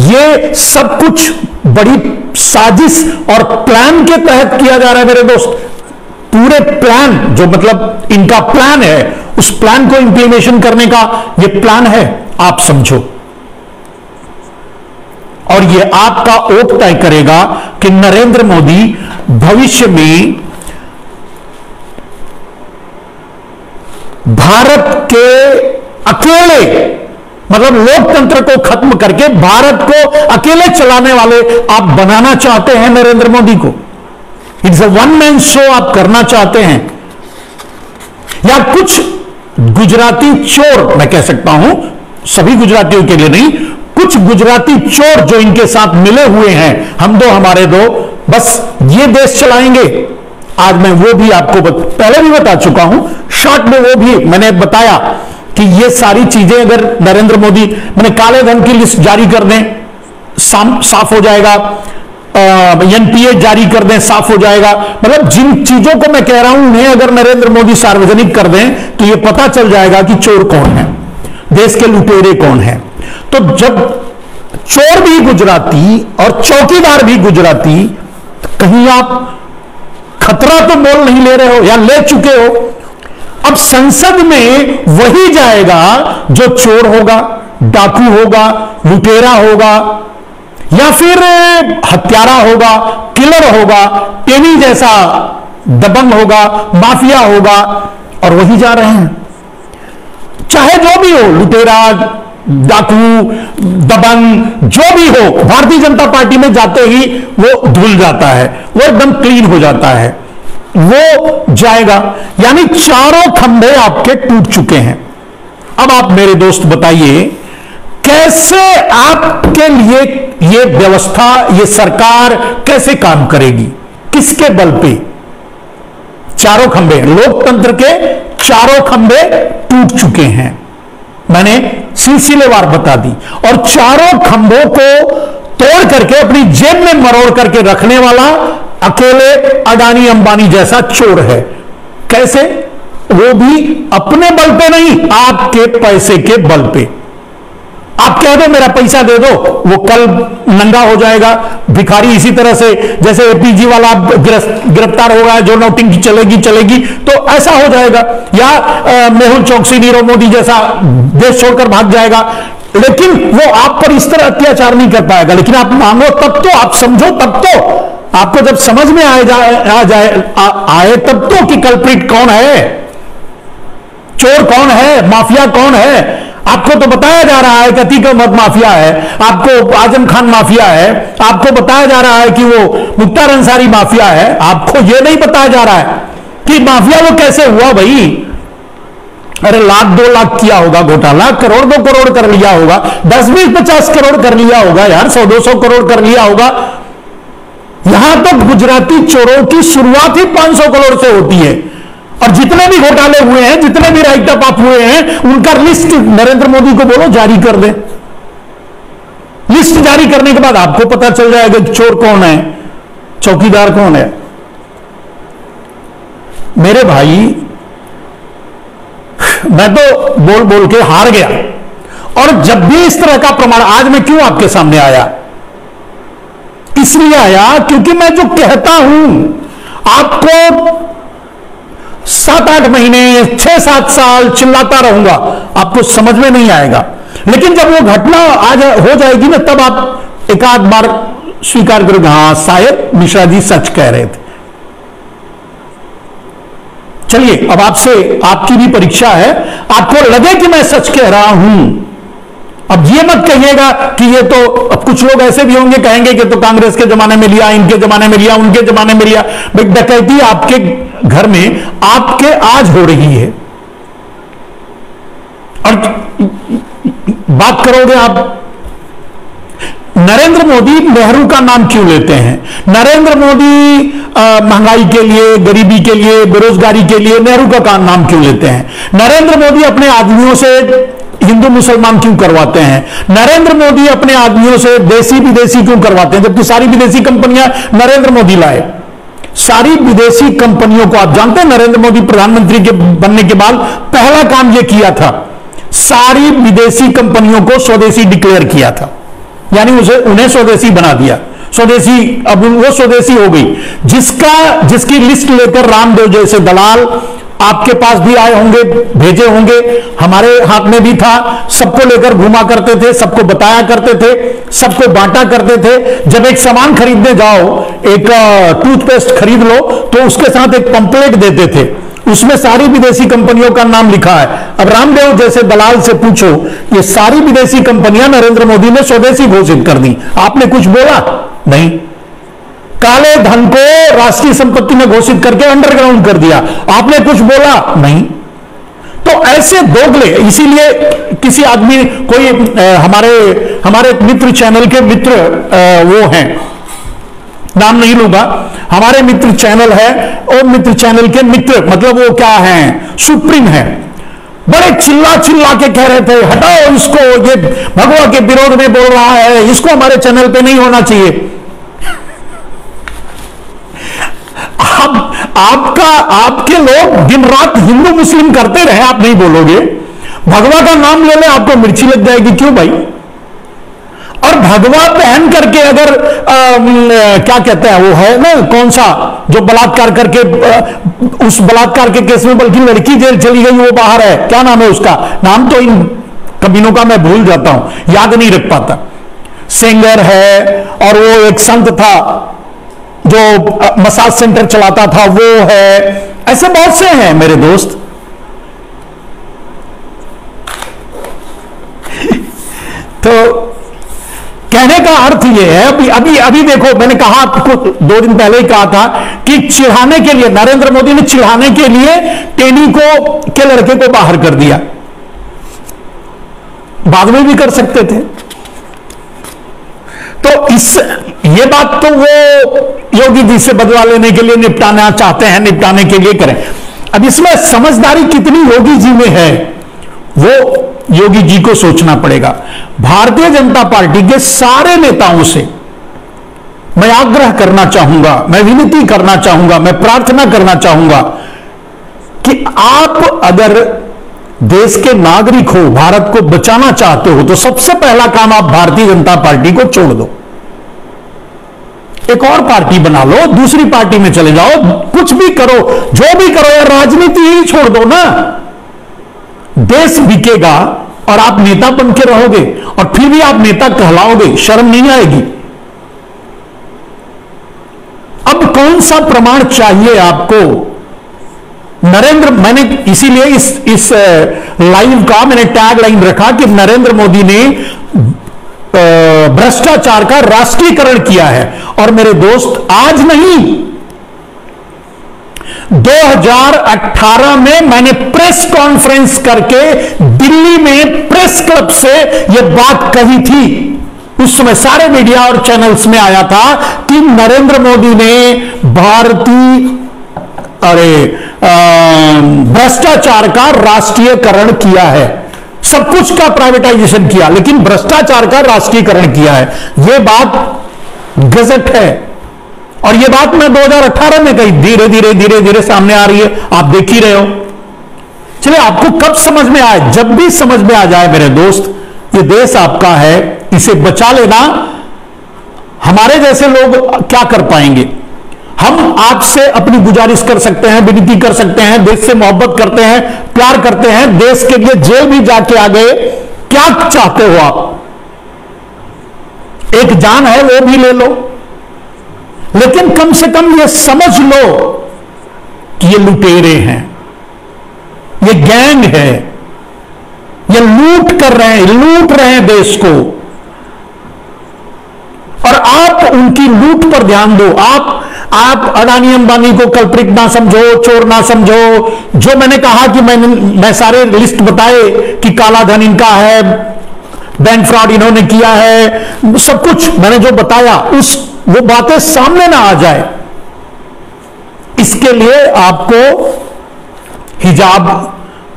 ये सब कुछ बड़ी साजिश और प्लान के तहत किया जा रहा है मेरे दोस्त? पूरे प्लान, जो मतलब इनका प्लान है, उस प्लान को इंप्लीमेशन करने का ये प्लान है, आप समझो। और ये आपका वोट तय करेगा कि नरेंद्र मोदी भविष्य में भारत के अकेले मतलब लोकतंत्र को खत्म करके भारत को अकेले चलाने वाले आप बनाना चाहते हैं नरेंद्र मोदी को। It's a one man show आप करना चाहते हैं, या कुछ गुजराती चोर, मैं कह सकता हूं सभी गुजरातियों के लिए नहीं, कुछ गुजराती चोर जो इनके साथ मिले हुए हैं, हम दो हमारे दो, बस ये देश चलाएंगे। आज मैं वो भी आपको पहले भी बता चुका हूं, शॉर्ट में वो भी मैंने बताया कि ये सारी चीजें अगर नरेंद्र मोदी मैंने काले धन की लिस्ट जारी कर दें, साफ हो जाएगा, एनपीए जारी कर दें, साफ हो जाएगा। मतलब जिन चीजों को मैं कह रहा हूं उन्हें अगर नरेंद्र मोदी सार्वजनिक कर दें तो ये पता चल जाएगा कि चोर कौन है, देश के लुटेरे कौन है। तो जब चोर भी गुजराती और चौकीदार भी गुजराती, कहीं आप खतरा तो मोल नहीं ले रहे हो या ले चुके हो। अब संसद में वही जाएगा जो चोर होगा, डाकू होगा, लुटेरा होगा, या फिर हत्यारा होगा, किलर होगा, टेनी जैसा दबंग होगा, माफिया होगा, और वही जा रहे हैं। चाहे जो भी हो, लुटेरा, डाकू, दबंग, जो भी हो, भारतीय जनता पार्टी में जाते ही वो धुल जाता है, वो एकदम क्लीन हो जाता है, वो जाएगा। यानी चारों खंभे आपके टूट चुके हैं। अब आप मेरे दोस्त बताइए, कैसे आपके लिए ये व्यवस्था, ये सरकार कैसे काम करेगी, किसके बल पे? चारों खंभे, लोकतंत्र के चारों खंभे टूट चुके हैं, मैंने सिलसिलेवार बता दी। और चारों खंभों को तोड़ करके अपनी जेब में मरोड़ करके रखने वाला अकेले अडानी अंबानी जैसा चोर है। कैसे? वो भी अपने बल पे नहीं, आपके पैसे के बल पे। आप कह दो मेरा पैसा दे दो, वो कल नंगा हो जाएगा, भिखारी। इसी तरह से जैसे एपीजी वाला गिरफ्तार हो गया, जो नोटिंग चलेगी, तो ऐसा हो जाएगा। या मेहुल चौकसी, नीरव मोदी जैसा देश छोड़कर भाग जाएगा। लेकिन वो आप पर इस तरह अत्याचार नहीं कर पाएगा। लेकिन आप मांगो तब तो, आप समझो तब तो, आपको जब समझ में आए तब तो कि कल्प्रिट कौन है, चोर कौन है, माफिया कौन है। आपको तो बताया जा रहा है कि अतीक अहमद माफिया है, आपको आजम खान माफिया है, आपको बताया जा रहा है कि वो मुख्तार अंसारी माफिया है। आपको यह नहीं बताया जा रहा है कि माफिया वो कैसे हुआ भाई। अरे 1,00,000 2,00,000 किया होगा घोटाला, करोड़ 2 करोड़ कर लिया होगा, 10 20 50 करोड़ कर लिया होगा यार, 100 200 करोड़ कर लिया होगा। यहां तक गुजराती चोरों की शुरुआत ही 500 करोड़ से होती है। और जितने भी घोटाले हुए हैं, जितने भी राइट अप हुए हैं, उनका लिस्ट नरेंद्र मोदी को बोलो जारी कर दे। लिस्ट जारी करने के बाद आपको पता चल जाएगा कि चोर कौन है, चौकीदार कौन है। मेरे भाई, मैं तो बोल बोल के हार गया। और जब भी इस तरह का प्रमाण, आज मैं क्यों आपके सामने आया, इसलिए आया क्योंकि मैं जो कहता हूं आपको 7-8 महीने 6-7 साल चिल्लाता रहूंगा, आपको समझ में नहीं आएगा। लेकिन जब वो घटना आज हो जाएगी ना, तब आप एक आध बार स्वीकार करोगे, हां शायद मिश्रा जी सच कह रहे थे। चलिए, अब आपसे आपकी भी परीक्षा है, आपको लगे कि मैं सच कह रहा हूं। अब ये मत कहिएगा कि ये तो, अब कुछ लोग ऐसे भी होंगे कहेंगे कि तो कांग्रेस के जमाने में लिया, इनके जमाने में लिया, उनके जमाने में लिया। भाई डकैती आपके घर में आपके आज हो रही है, और बात करोगे आप नरेंद्र मोदी, नेहरू का नाम क्यों लेते हैं? नरेंद्र मोदी महंगाई के लिए, गरीबी के लिए, बेरोजगारी के लिए नेहरू का नाम क्यों लेते हैं? नरेंद्र मोदी अपने आदमियों से हिंदू मुसलमान क्यों करवाते हैं? नरेंद्र मोदी अपने आदमियों से देसी विदेशी क्यों करवाते हैं, जबकि सारी विदेशी कंपनियां नरेंद्र मोदी लाए? सारी विदेशी कंपनियों को आप जानते हैं, नरेंद्र मोदी प्रधानमंत्री के बनने के बाद पहला काम यह किया था, सारी विदेशी कंपनियों को स्वदेशी डिक्लेयर किया था, यानी उन्हें स्वदेशी बना दिया। स्वदेशी, अब वो स्वदेशी हो गई। जिसकी लिस्ट लेकर रामदेव जैसे दलाल आपके पास भी आए होंगे, भेजे होंगे, हमारे हाथ में भी था, सबको लेकर घुमा करते थे, सबको बताया करते थे, सबको बांटा करते थे। जब एक सामान खरीदने जाओ, एक टूथपेस्ट खरीद लो, तो उसके साथ एक पंपलेट देते थे, उसमें सारी विदेशी कंपनियों का नाम लिखा है। अब रामदेव जैसे दलाल से पूछो, ये सारी विदेशी कंपनियां नरेंद्र मोदी ने स्वदेशी घोषित कर दी, आपने कुछ बोला नहीं। काले धन को राष्ट्रीय संपत्ति में घोषित करके अंडरग्राउंड कर दिया, आपने कुछ बोला नहीं। तो ऐसे दोगले, इसीलिए किसी आदमी, कोई हमारे मित्र चैनल के मित्र वो हैं, नाम नहीं लूंगा, हमारे मित्र चैनल है, और मित्र चैनल के मित्र मतलब वो क्या हैं, सुप्रीम है, बड़े चिल्ला चिल्ला के कह रहे थे हटाओ इसको, ये भगवा के विरोध में बोल रहा है, इसको हमारे चैनल पे नहीं होना चाहिए। आपके लोग दिन रात हिंदू मुस्लिम करते रहे, आप नहीं बोलोगे, भगवा का नाम ले ले आपको मिर्ची लग जाएगी, क्यों भाई? और भगवा पहन करके अगर क्या कहते हैं वो है ना, कौन सा जो बलात्कार करके उस बलात्कार के केस में बल्कि लड़की जेल चली गई, वो बाहर है, क्या नाम है उसका? नाम तो इन कमीनों का मैं भूल जाता हूं, याद नहीं रख पाता। सेंगर है, और वो एक संत था जो मसाज सेंटर चलाता था, वो है, ऐसे बहुत से हैं मेरे दोस्त। तो कहने का अर्थ यह है, अभी देखो, मैंने कहा आपको 2 दिन पहले ही कहा था कि चिढ़ाने के लिए, नरेंद्र मोदी ने चिढ़ाने के लिए टेनी के लड़के को बाहर कर दिया, बाद में भी कर सकते थे। तो ये बात तो वो योगी जी से बदला लेने के लिए निपटाना चाहते हैं, निपटाने के लिए करें। अब इसमें समझदारी कितनी योगी जी में है, वो योगी जी को सोचना पड़ेगा। भारतीय जनता पार्टी के सारे नेताओं से मैं आग्रह करना चाहूंगा, मैं विनती करना चाहूंगा, मैं प्रार्थना करना चाहूंगा कि आप अगर देश के नागरिक हो, भारत को बचाना चाहते हो, तो सबसे पहला काम आप भारतीय जनता पार्टी को छोड़ दो, एक और पार्टी बना लो, दूसरी पार्टी में चले जाओ, कुछ भी करो, जो भी करो, यार राजनीति ही छोड़ दो ना। देश बिकेगा और आप नेता बन के रहोगे, और फिर भी आप नेता कहलाओगे, शर्म नहीं आएगी। अब कौन सा प्रमाण चाहिए आपको? मैंने इसीलिए इस लाइव का मैंने टैग लाइन रखा कि नरेंद्र मोदी ने भ्रष्टाचार का राष्ट्रीयकरण किया है। और मेरे दोस्त, आज नहीं, 2018 में मैंने प्रेस कॉन्फ्रेंस करके दिल्ली में प्रेस क्लब से यह बात कही थी। उस समय सारे मीडिया और चैनल्स में आया था कि नरेंद्र मोदी ने भ्रष्टाचार का राष्ट्रीयकरण किया है। सब कुछ का प्राइवेटाइजेशन किया, लेकिन भ्रष्टाचार का राष्ट्रीयकरण किया है। यह बात गजट है, और यह बात मैं 2018 में कही, धीरे धीरे धीरे धीरे सामने आ रही है, आप देख ही रहे हो। चलिए, आपको कब समझ में आए? जब भी समझ में आ जाए मेरे दोस्त, ये देश आपका है, इसे बचा लेना। हमारे जैसे लोग क्या कर पाएंगे? हम आपसे अपनी गुजारिश कर सकते हैं, विनती कर सकते हैं, देश से मोहब्बत करते हैं, प्यार करते हैं, देश के लिए जेल भी जाके आ गए, क्या चाहते हो आप? एक जान है वो भी ले लो, लेकिन कम से कम ये समझ लो कि ये लुटेरे हैं, ये गैंग है, ये लूट कर रहे हैं, लूट रहे हैं देश को। और आप उनकी लूट पर ध्यान दो। आप अडानी अंबानी को कल्प्रिट ना समझो, चोर ना समझो। जो मैंने कहा कि मैं सारे लिस्ट बताए कि काला धन इनका है, बैंक फ्रॉड इन्होंने किया है, सब कुछ मैंने जो बताया, वो बातें सामने ना आ जाए, इसके लिए आपको हिजाब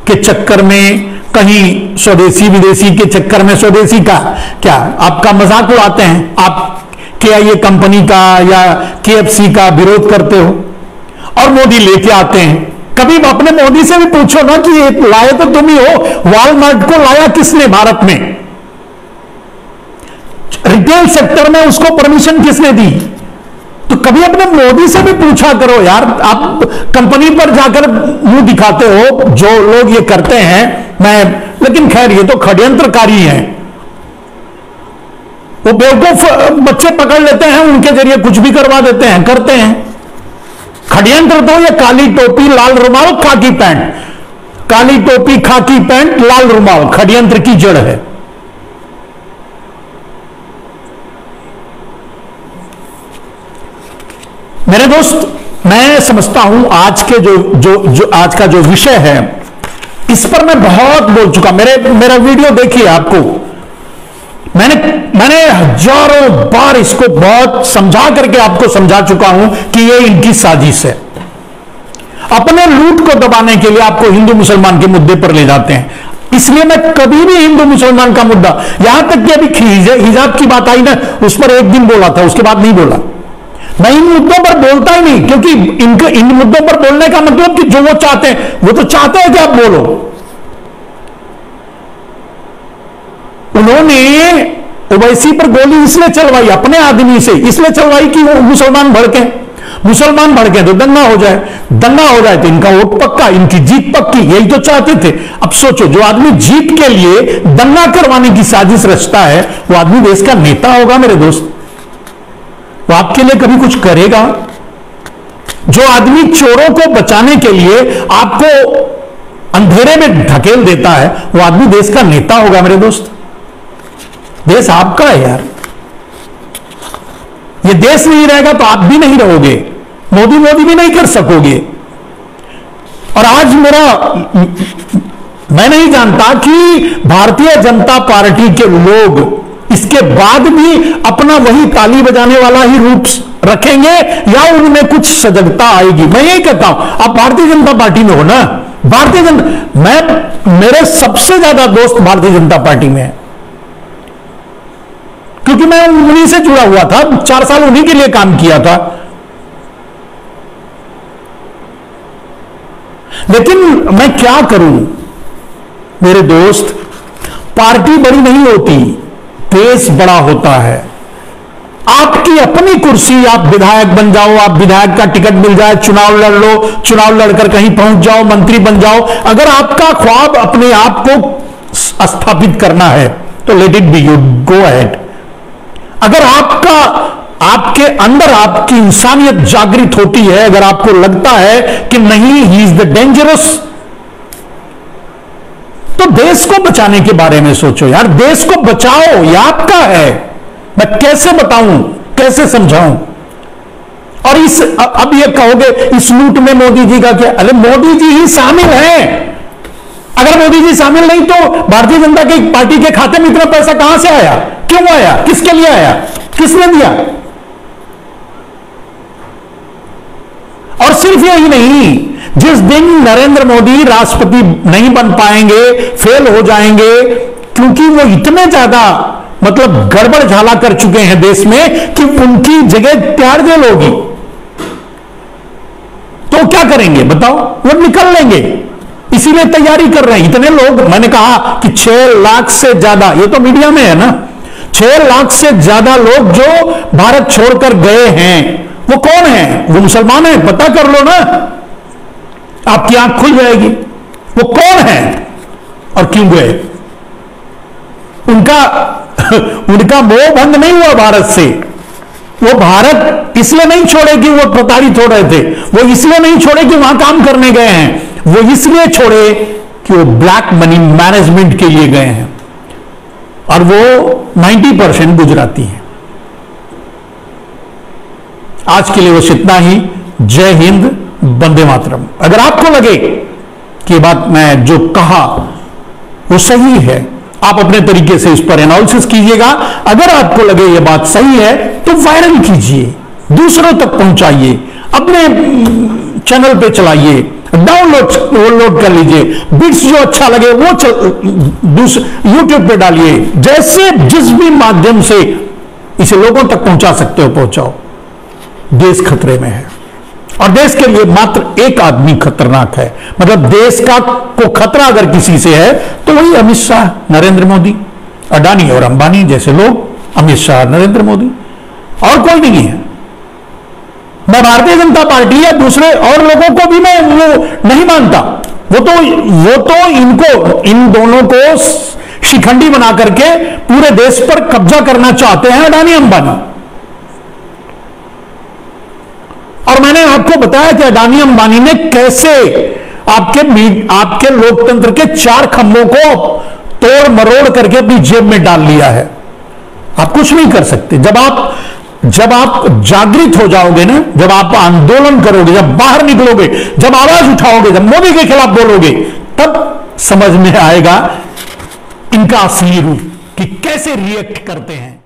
के चक्कर में, कहीं स्वदेशी विदेशी के चक्कर में, स्वदेशी का क्या आपका मजाक उड़ाते हैं, आप KIA कंपनी का या KFC का विरोध करते हो और मोदी लेके आते हैं। कभी अपने मोदी से भी पूछो ना कि ये लाए तो तुम ही हो, वॉलमार्ट को लाया किसने भारत में? रिटेल सेक्टर में उसको परमिशन किसने दी? तो कभी अपने मोदी से भी पूछा करो यार। आप कंपनी पर जाकर मुंह दिखाते हो, जो लोग ये करते हैं, लेकिन खैर ये तो षड्यंत्रकारी हैं, वो बेवकूफ बच्चे पकड़ लेते हैं, उनके जरिए कुछ भी करवा देते हैं, करते हैं। षड्यंत्र तो ये काली टोपी लाल रुमाल खाकी पैंट, काली टोपी खाकी पैंट लाल रुमाल षड्यंत्र की जड़ है। मेरे दोस्त, मैं समझता हूं आज के जो आज का जो विषय है, इस पर मैं बहुत बोल चुका। मेरा वीडियो देखिए, आपको मैंने हजारों बार इसको बहुत समझा करके आपको समझा चुका हूं कि ये इनकी साजिश है। अपने लूट को दबाने के लिए आपको हिंदू मुसलमान के मुद्दे पर ले जाते हैं। इसलिए मैं कभी भी हिंदू मुसलमान का मुद्दा, यहां तक कि अभी हिजाब की बात आई ना, उस पर एक दिन बोला था, उसके बाद नहीं बोला। मैं इन मुद्दों पर बोलता ही नहीं, क्योंकि इन मुद्दों पर बोलने का मतलब कि जो वो चाहते हैं, वो तो चाहते हैं कि आप बोलो। उन्होंने ओवैसी पर गोली इसलिए चलवाई, अपने आदमी से इसलिए चलवाई कि वो मुसलमान भड़के तो दंगा हो जाए तो इनका वोट पक्का, इनकी जीत पक्की, यही तो चाहते थे। अब सोचो, जो आदमी जीत के लिए दंगा करवाने की साजिश रचता है, वो आदमी देश का नेता होगा मेरे दोस्त? वो आपके लिए कभी कुछ करेगा? जो आदमी चोरों को बचाने के लिए आपको अंधेरे में ढकेल देता है, वो आदमी देश का नेता होगा मेरे दोस्त? देश आपका है यार। ये देश नहीं रहेगा तो आप भी नहीं रहोगे, मोदी भी नहीं कर सकोगे। और आज मैं नहीं जानता कि भारतीय जनता पार्टी के लोग इसके बाद भी अपना वही ताली बजाने वाला ही रूप रखेंगे या उनमें कुछ सजगता आएगी। मैं यही कहता हूं, आप भारतीय जनता पार्टी में हो ना, मेरे सबसे ज्यादा दोस्त भारतीय जनता पार्टी में है, क्योंकि मैं उन्हीं से जुड़ा हुआ था, 4 साल उन्हीं के लिए काम किया था। लेकिन मैं क्या करूं मेरे दोस्त, पार्टी बड़ी नहीं होती, देश बड़ा होता है। आपकी अपनी कुर्सी, आप विधायक बन जाओ, आप विधायक का टिकट मिल जाए, चुनाव लड़ लो, चुनाव लड़कर कहीं पहुंच जाओ, मंत्री बन जाओ। अगर आपका ख्वाब अपने आप को स्थापित करना है तो let it be, you go ahead. अगर आपके अंदर आपकी इंसानियत जागृत होती है, अगर आपको लगता है कि नहीं, ही इज द डेंजरस, तो देश को बचाने के बारे में सोचो यार। देश को बचाओ, ये आपका है। मैं कैसे बताऊं, कैसे समझाऊं? और अब ये कहोगे इस लूट में मोदी जी का क्या? अरे मोदी जी ही शामिल हैं। अगर मोदी जी शामिल नहीं तो भारतीय जनता पार्टी के खाते में इतना पैसा कहां से आया? क्यों आया? किसके लिए आया? किसने दिया? और सिर्फ यही नहीं, जिस दिन नरेंद्र मोदी राष्ट्रपति नहीं बन पाएंगे, फेल हो जाएंगे, क्योंकि वो इतने ज्यादा मतलब गड़बड़ झाला कर चुके हैं देश में कि उनकी जगह तैयार जेल होगी, तो क्या करेंगे बताओ? वो निकल लेंगे, इसीलिए तैयारी कर रहे हैं इतने लोग। मैंने कहा कि 6 लाख से ज्यादा, ये तो मीडिया में है ना, 6 लाख से ज्यादा लोग जो भारत छोड़कर गए हैं, वो कौन है? वो मुसलमान है? पता कर लो ना, आपकी आंख खुल जाएगी। वो कौन है और क्यों गए? उनका मोह भंग नहीं हुआ भारत से। वो भारत इसलिए नहीं छोड़े कि वो प्रताड़ित हो रहे थे, वो इसलिए नहीं छोड़े कि वहां काम करने गए हैं, वो इसलिए छोड़े कि वो ब्लैक मनी मैनेजमेंट के लिए गए हैं, और वो 90% गुजराती हैं। आज के लिए बस इतना ही। जय हिंद, वंदे मातरम। अगर आपको लगे कि बात मैं जो कहा वो सही है, आप अपने तरीके से इस पर एनालिसिस कीजिएगा। अगर आपको लगे ये बात सही है तो वायरल कीजिए, दूसरों तक पहुंचाइए, अपने चैनल पे चलाइए, डाउनलोड कर लीजिए। बिट्स जो अच्छा लगे वो यूट्यूब पे डालिए। जैसे जिस भी माध्यम से इसे लोगों तक पहुंचा सकते हो पहुंचाओ। देश खतरे में है और देश के लिए मात्र एक आदमी खतरनाक है। मतलब देश को खतरा अगर किसी से है तो वही अमित शाह, नरेंद्र मोदी, अडानी और अंबानी जैसे लोग। अमित शाह, नरेंद्र मोदी, और कोई नहीं है। मैं भारतीय जनता पार्टी या दूसरे और लोगों को भी मैं वो नहीं मानता। वो तो इन दोनों को शिखंडी बना करके पूरे देश पर कब्जा करना चाहते हैं अडानी अंबानी। और मैंने आपको बताया कि अडानी अंबानी ने कैसे आपके लोकतंत्र के 4 खंभों को तोड़ मरोड़ करके अपनी जेब में डाल लिया है। आप कुछ नहीं कर सकते। जब आप जागृत हो जाओगे ना, जब आप आंदोलन करोगे, जब बाहर निकलोगे, जब आवाज उठाओगे, जब मोदी के खिलाफ बोलोगे, तब समझ में आएगा इनका असली रूप कि कैसे रिएक्ट करते हैं।